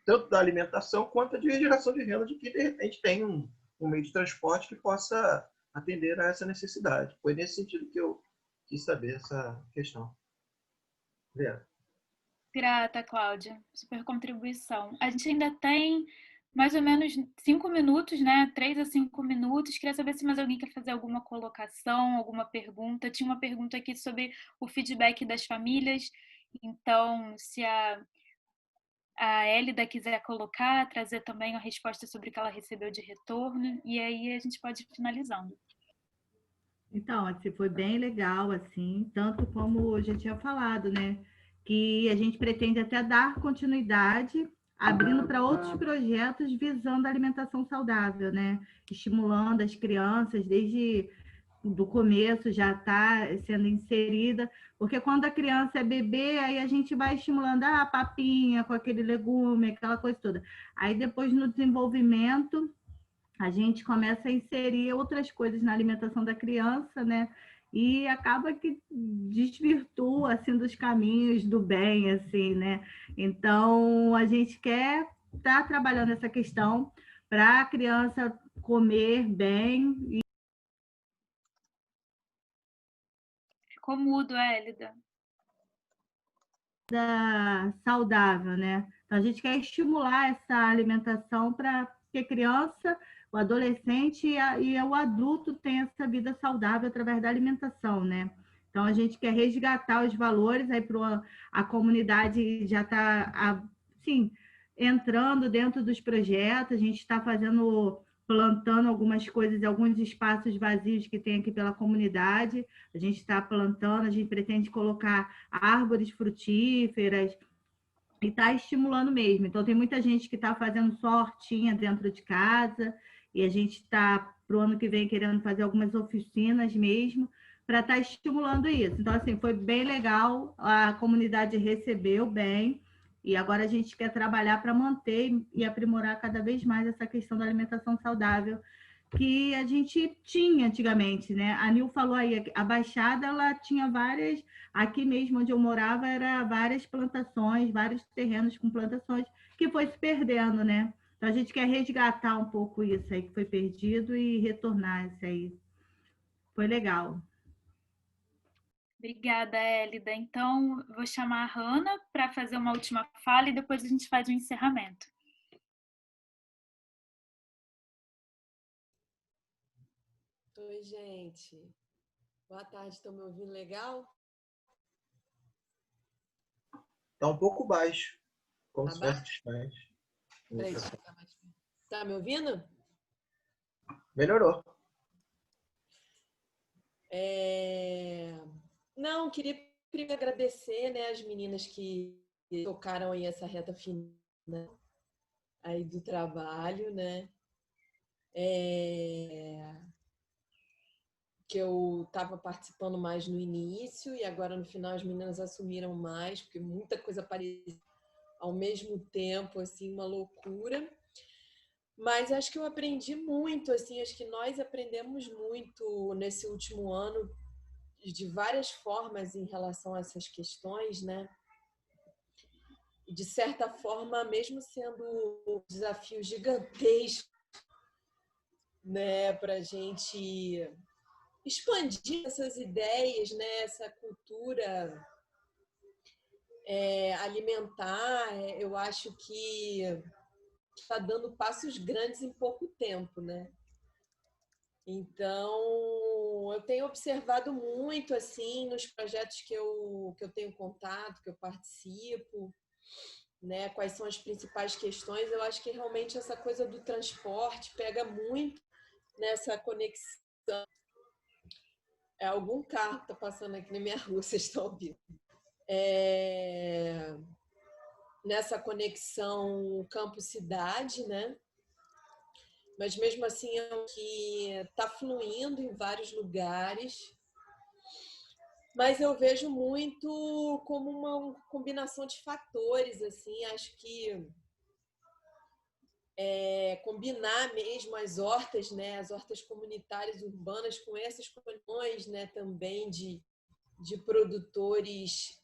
tanto da alimentação quanto de geração de renda de que, de repente, tem um meio de transporte que possa atender a essa necessidade. Foi nesse sentido que eu quis saber essa questão. Obrigado. Grata, Cláudia. Super contribuição. A gente ainda tem mais ou menos 5 minutos, né? 3 a 5 minutos. Queria saber se mais alguém quer fazer alguma colocação, alguma pergunta. Tinha uma pergunta aqui sobre o feedback das famílias. Então, se a Hélida quiser colocar, trazer também a resposta sobre o que ela recebeu de retorno. E aí a gente pode ir finalizando. Então, assim, foi bem legal, assim, tanto como eu já tinha falado, né? Que a gente pretende até dar continuidade, abrindo para outros projetos visando a alimentação saudável, né? Estimulando as crianças desde do começo já está sendo inserida, porque quando a criança é bebê, aí a gente vai estimulando a papinha com aquele legume, aquela coisa toda. Aí depois no desenvolvimento a gente começa a inserir outras coisas na alimentação da criança, né? E acaba que desvirtua, assim, dos caminhos do bem, assim, né? Então, a gente quer estar trabalhando essa questão para a criança comer bem. Ficou mudo, Hélida. Saudável, né? Então, a gente quer estimular essa alimentação para que a criança, o adolescente e o adulto tenham essa vida saudável através da alimentação, né? Então, a gente quer resgatar os valores, aí a comunidade já está, assim, entrando dentro dos projetos, a gente está plantando algumas coisas em alguns espaços vazios que tem aqui pela comunidade, a gente está plantando, a gente pretende colocar árvores frutíferas, e está estimulando mesmo. Então, tem muita gente que está fazendo só hortinha dentro de casa, e a gente está, para o ano que vem, querendo fazer algumas oficinas mesmo, para estar estimulando isso. Então, assim, foi bem legal, a comunidade recebeu bem, e agora a gente quer trabalhar para manter e aprimorar cada vez mais essa questão da alimentação saudável que a gente tinha antigamente, né? A Nil falou aí, a Baixada, ela tinha várias, aqui mesmo onde eu morava, era várias plantações, vários terrenos com plantações, que foi se perdendo, né? Então, a gente quer resgatar um pouco isso aí que foi perdido e retornar isso aí. Foi legal. Obrigada, Hélida. Então, vou chamar a Hanna para fazer uma última fala e depois a gente faz um encerramento. Oi, gente. Boa tarde, estão me ouvindo legal? Está um pouco baixo, como Tá se baixo? fosse distante. Peraí, deixa eu ficar mais perto. Tá me ouvindo? Melhorou. Não, queria primeiro agradecer, né, as meninas que tocaram aí essa reta final aí do trabalho, né? Que eu estava participando mais no início e agora no final as meninas assumiram mais, porque muita coisa apareceu ao mesmo tempo, assim, uma loucura. Mas acho que eu aprendi muito, assim, acho que nós aprendemos muito nesse último ano de várias formas em relação a essas questões, né? E de certa forma, mesmo sendo um desafio gigantesco, né, para a gente expandir essas ideias, né, essa cultura alimentar, eu acho que está dando passos grandes em pouco tempo, né? Então, eu tenho observado muito, assim, nos projetos que eu tenho contato, que eu participo, né? Quais são as principais questões. Eu acho que realmente essa coisa do transporte pega muito nessa conexão. Algum carro está passando aqui na minha rua, vocês estão ouvindo. Nessa conexão campo-cidade, né? Mas mesmo assim é o que está fluindo em vários lugares. Mas eu vejo muito como uma combinação de fatores, assim, acho que combinar mesmo as hortas, né, as hortas comunitárias urbanas com essas condições, né, também de produtores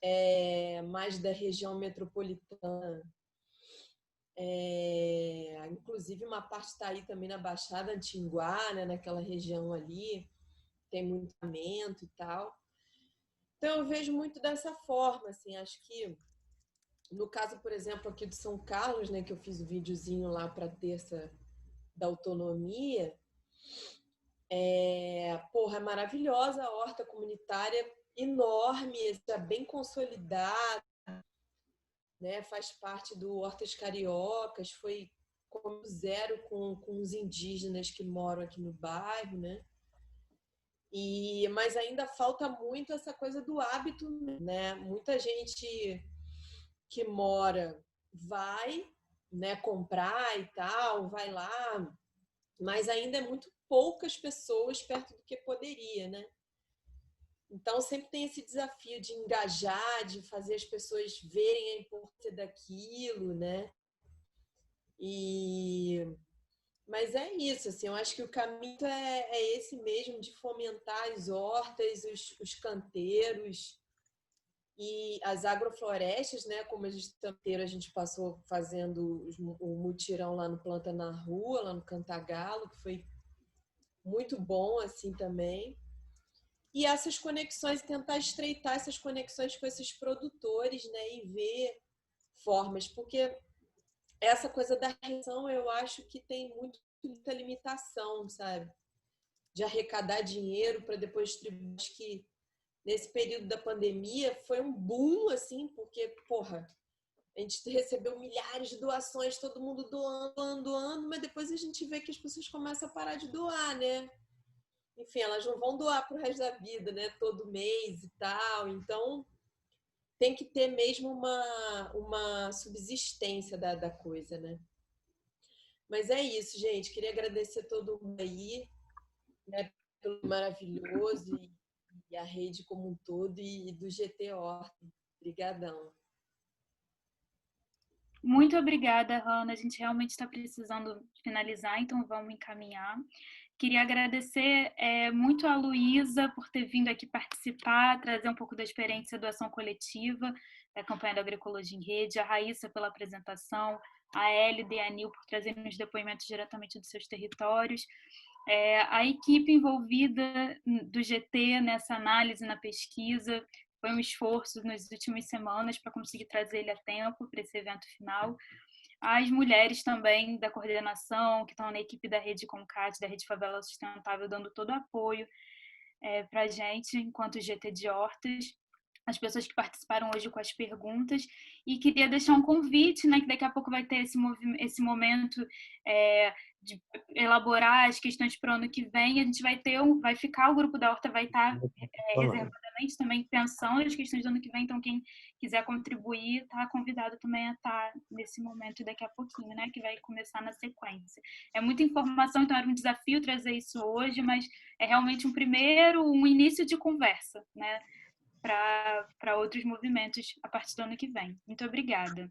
mais da região metropolitana. Inclusive uma parte está aí também na Baixada Antinguá, né, naquela região ali, tem muito alimento e tal. Então eu vejo muito dessa forma, assim, acho que no caso, por exemplo, aqui de São Carlos, né, que eu fiz o videozinho lá para a terça da autonomia, é maravilhosa a horta comunitária, enorme, já bem consolidada, né, faz parte do Hortas Cariocas, foi como zero com os indígenas que moram aqui no bairro, né? Mas ainda falta muito essa coisa do hábito, né? Muita gente que mora vai, né, comprar e tal, vai lá, mas ainda é muito poucas pessoas perto do que poderia, né? Então, sempre tem esse desafio de engajar, de fazer as pessoas verem a importância daquilo, né? Mas é isso, assim, eu acho que o caminho é esse mesmo, de fomentar as hortas, os canteiros e as agroflorestas, né? Como a gente passou fazendo o mutirão lá no Planta na Rua, lá no Cantagalo, que foi muito bom, assim, também. E essas conexões, tentar estreitar essas conexões com esses produtores, né? E ver formas, porque essa coisa da reação, eu acho que tem muita limitação, sabe? De arrecadar dinheiro para depois distribuir. Acho que nesse período da pandemia foi um boom, assim, porque, a gente recebeu milhares de doações, todo mundo doando, mas depois a gente vê que as pessoas começam a parar de doar, né? Enfim, elas não vão doar pro resto da vida, né? Todo mês e tal. Então, tem que ter mesmo uma subsistência da coisa, né? Mas é isso, gente. Queria agradecer todo mundo aí, né, pelo maravilhoso. e a rede como um todo e do GT Horta. Obrigadão. Muito obrigada, Hanna. A gente realmente está precisando finalizar, então vamos encaminhar. Queria agradecer muito a Luísa por ter vindo aqui participar, trazer um pouco da experiência da ação coletiva da campanha da Agroecologia em Rede, a Raíssa pela apresentação, a Hélida e a Nil por trazerem os depoimentos diretamente dos seus territórios, a equipe envolvida do GT nessa análise, na pesquisa. Foi um esforço nas últimas semanas para conseguir trazer ele a tempo para esse evento final. As mulheres também da coordenação, que estão na equipe da Rede Concat, da Rede Favela Sustentável, dando todo o apoio para a gente, enquanto GT de Hortas. As pessoas que participaram hoje com as perguntas. E queria deixar um convite, né, que daqui a pouco vai ter esse momento de elaborar as questões para o ano que vem. A gente vai ficar, o grupo da Horta vai estar reservadamente também pensando as questões do ano que vem, então quem quiser contribuir está convidado também a estar nesse momento daqui a pouquinho, né, que vai começar na sequência. É muita informação, então era um desafio trazer isso hoje, mas é realmente um início de conversa, né, para outros movimentos a partir do ano que vem. Muito obrigada.